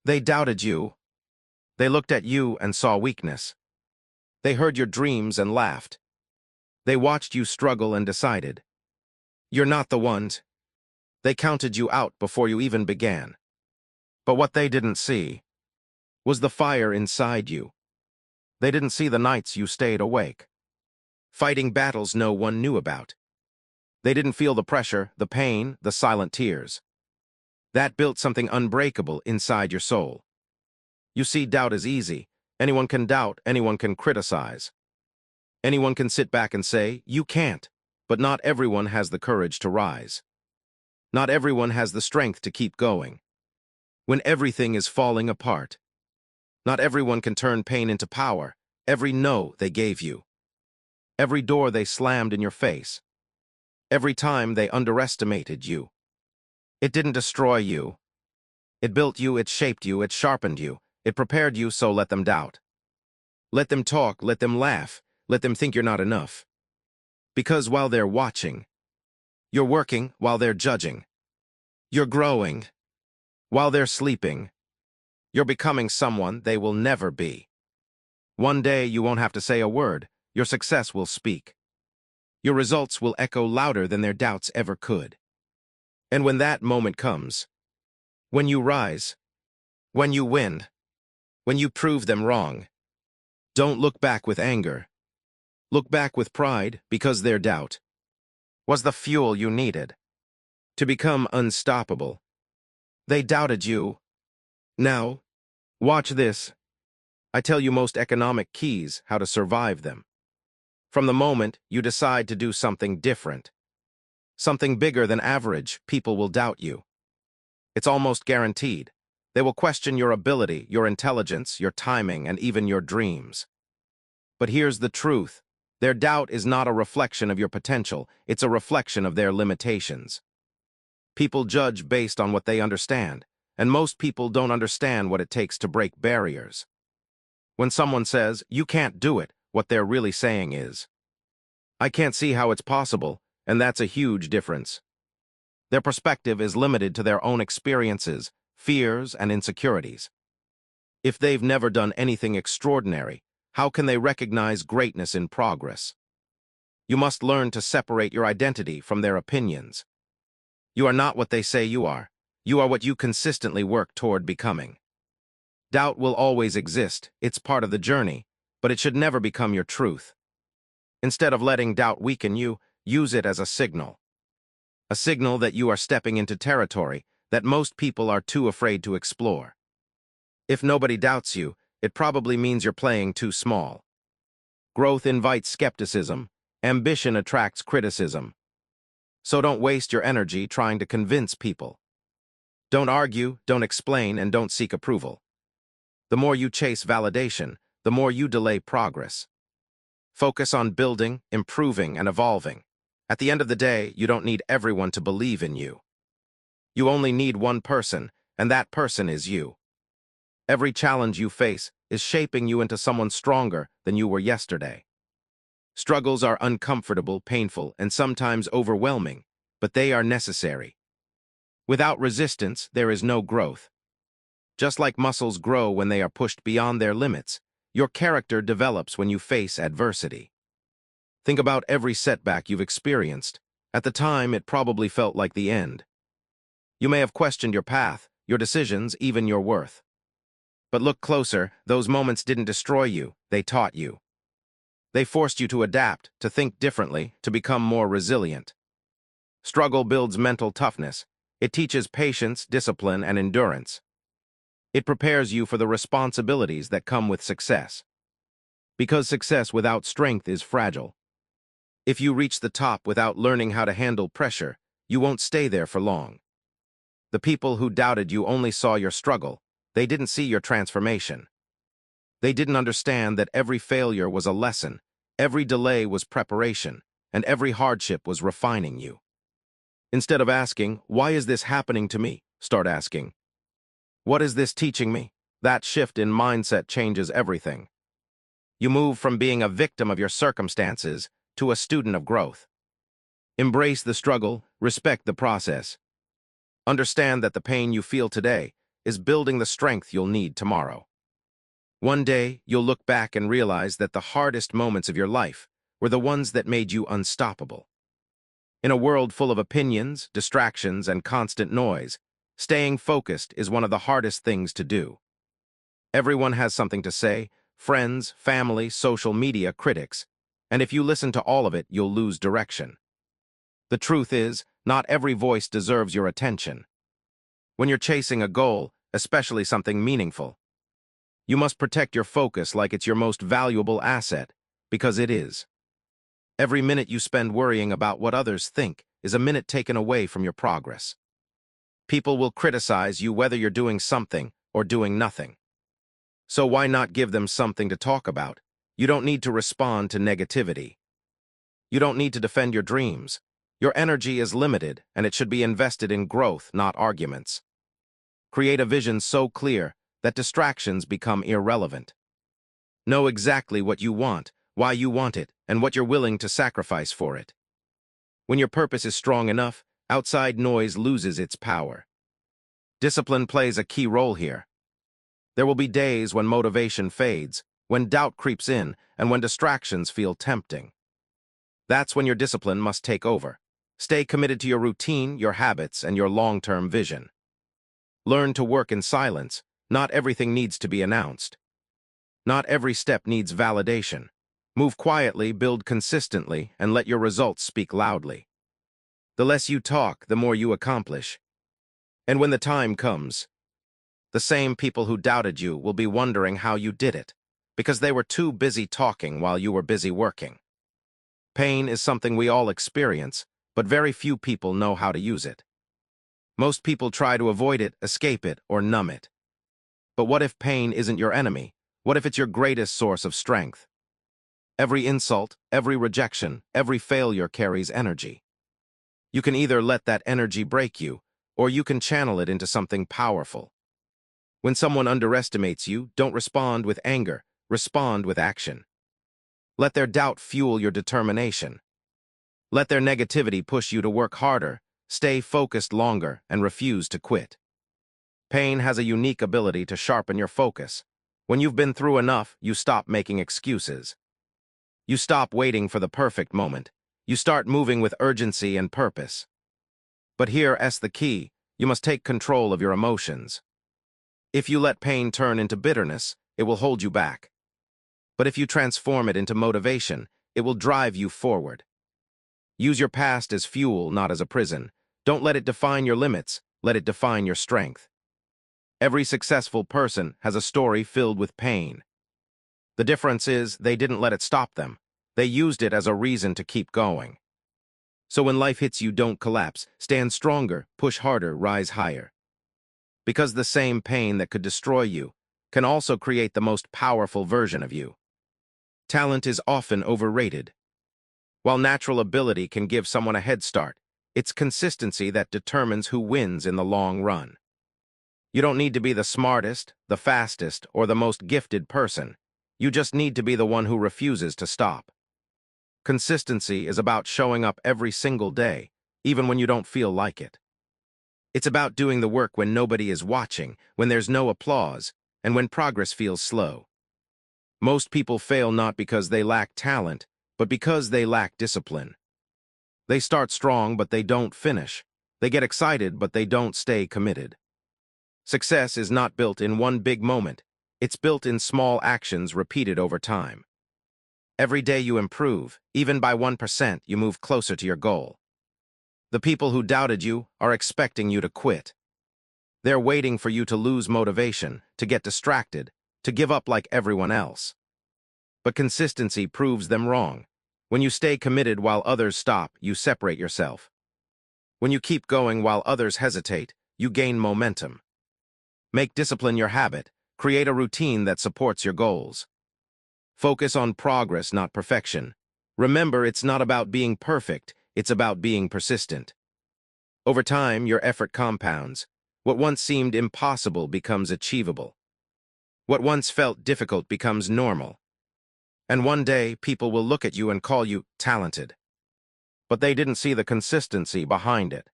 They doubted you. They looked at you and saw weakness. They heard your dreams and laughed. They watched you struggle and decided, "You're not the ones." They counted you out before you even began. But what they didn't see was the fire inside you. They didn't see the nights you stayed awake, fighting battles no one knew about. They didn't feel the pressure, the pain, the silent tears. That built something unbreakable inside your soul. You see, doubt is easy. Anyone can doubt, anyone can criticize. Anyone can sit back and say, "You can't," but not everyone has the courage to rise. Not everyone has the strength to keep going. When everything is falling apart, not everyone can turn pain into power. Every no they gave you, every door they slammed in your face, every time they underestimated you. It didn't destroy you. It built you, it shaped you, it sharpened you, it prepared you, so let them doubt. Let them talk, let them laugh, let them think you're not enough. Because while they're watching, you're working. While they're judging, you're growing. While they're sleeping, you're becoming someone they will never be. One day you won't have to say a word. Your success will speak. Your results will echo louder than their doubts ever could. And when that moment comes, when you rise, when you win, when you prove them wrong, don't look back with anger. Look back with pride, because their doubt was the fuel you needed to become unstoppable. They doubted you. Now, watch this. I tell you most economic keys how to survive them. From the moment you decide to do something different, something bigger than average, people will doubt you. It's almost guaranteed. They will question your ability, your intelligence, your timing, and even your dreams. But here's the truth. Their doubt is not a reflection of your potential. It's a reflection of their limitations. People judge based on what they understand, and most people don't understand what it takes to break barriers. When someone says, "You can't do it," what they're really saying is, "I can't see how it's possible," and that's a huge difference. Their perspective is limited to their own experiences, fears, and insecurities. If they've never done anything extraordinary, how can they recognize greatness in progress? You must learn to separate your identity from their opinions. You are not what they say you are. You are what you consistently work toward becoming. Doubt will always exist. It's part of the journey, but it should never become your truth. Instead of letting doubt weaken you, use it as a signal. A signal that you are stepping into territory that most people are too afraid to explore. If nobody doubts you, it probably means you're playing too small. Growth invites skepticism. Ambition attracts criticism. So don't waste your energy trying to convince people. Don't argue, don't explain, and don't seek approval. The more you chase validation, the more you delay progress. Focus on building, improving, and evolving. At the end of the day, you don't need everyone to believe in you. You only need one person, and that person is you. Every challenge you face is shaping you into someone stronger than you were yesterday. Struggles are uncomfortable, painful, and sometimes overwhelming, but they are necessary. Without resistance, there is no growth. Just like muscles grow when they are pushed beyond their limits, your character develops when you face adversity. Think about every setback you've experienced. At the time, it probably felt like the end. You may have questioned your path, your decisions, even your worth. But look closer, those moments didn't destroy you, they taught you. They forced you to adapt, to think differently, to become more resilient. Struggle builds mental toughness. It teaches patience, discipline, and endurance. It prepares you for the responsibilities that come with success. Because success without strength is fragile. If you reach the top without learning how to handle pressure, you won't stay there for long. The people who doubted you only saw your struggle. They didn't see your transformation. They didn't understand that every failure was a lesson, every delay was preparation, and every hardship was refining you. Instead of asking, "Why is this happening to me?" start asking, "What is this teaching me?" That shift in mindset changes everything. You move from being a victim of your circumstances to a student of growth. Embrace the struggle, respect the process. Understand that the pain you feel today is building the strength you'll need tomorrow. One day, you'll look back and realize that the hardest moments of your life were the ones that made you unstoppable. In a world full of opinions, distractions, and constant noise, staying focused is one of the hardest things to do. Everyone has something to say: friends, family, social media, critics, and if you listen to all of it, you'll lose direction. The truth is, not every voice deserves your attention. When you're chasing a goal, especially something meaningful, you must protect your focus like it's your most valuable asset, because it is. Every minute you spend worrying about what others think is a minute taken away from your progress. People will criticize you whether you're doing something or doing nothing. So why not give them something to talk about? You don't need to respond to negativity. You don't need to defend your dreams. Your energy is limited, and it should be invested in growth, not arguments. Create a vision so clear that distractions become irrelevant. Know exactly what you want, why you want it, and what you're willing to sacrifice for it. When your purpose is strong enough, outside noise loses its power. Discipline plays a key role here. There will be days when motivation fades, when doubt creeps in, and when distractions feel tempting. That's when your discipline must take over. Stay committed to your routine, your habits, and your long-term vision. Learn to work in silence. Not everything needs to be announced. Not every step needs validation. Move quietly, build consistently, and let your results speak loudly. The less you talk, the more you accomplish. And when the time comes, the same people who doubted you will be wondering how you did it, because they were too busy talking while you were busy working. Pain is something we all experience, but very few people know how to use it. Most people try to avoid it, escape it, or numb it. But what if pain isn't your enemy? What if it's your greatest source of strength? Every insult, every rejection, every failure carries energy. You can either let that energy break you, or you can channel it into something powerful. When someone underestimates you, don't respond with anger, respond with action. Let their doubt fuel your determination. Let their negativity push you to work harder, stay focused longer, and refuse to quit. Pain has a unique ability to sharpen your focus. When you've been through enough, you stop making excuses. You stop waiting for the perfect moment. You start moving with urgency and purpose. But here's the key: you must take control of your emotions. If you let pain turn into bitterness, it will hold you back. But if you transform it into motivation, it will drive you forward. Use your past as fuel, not as a prison. Don't let it define your limits, let it define your strength. Every successful person has a story filled with pain. The difference is they didn't let it stop them. They used it as a reason to keep going. So when life hits you, don't collapse. Stand stronger, push harder, rise higher. Because the same pain that could destroy you can also create the most powerful version of you. Talent is often overrated. While natural ability can give someone a head start, it's consistency that determines who wins in the long run. You don't need to be the smartest, the fastest, or the most gifted person. You just need to be the one who refuses to stop. Consistency is about showing up every single day, even when you don't feel like it. It's about doing the work when nobody is watching, when there's no applause, and when progress feels slow. Most people fail not because they lack talent, but because they lack discipline. They start strong, but they don't finish. They get excited, but they don't stay committed. Success is not built in one big moment. It's built in small actions repeated over time. Every day you improve, even by 1%, you move closer to your goal. The people who doubted you are expecting you to quit. They're waiting for you to lose motivation, to get distracted, to give up like everyone else. But consistency proves them wrong. When you stay committed while others stop, you separate yourself. When you keep going while others hesitate, you gain momentum. Make discipline your habit. Create a routine that supports your goals. Focus on progress, not perfection. Remember, it's not about being perfect, it's about being persistent. Over time, your effort compounds. What once seemed impossible becomes achievable. What once felt difficult becomes normal. And one day, people will look at you and call you talented. But they didn't see the consistency behind it.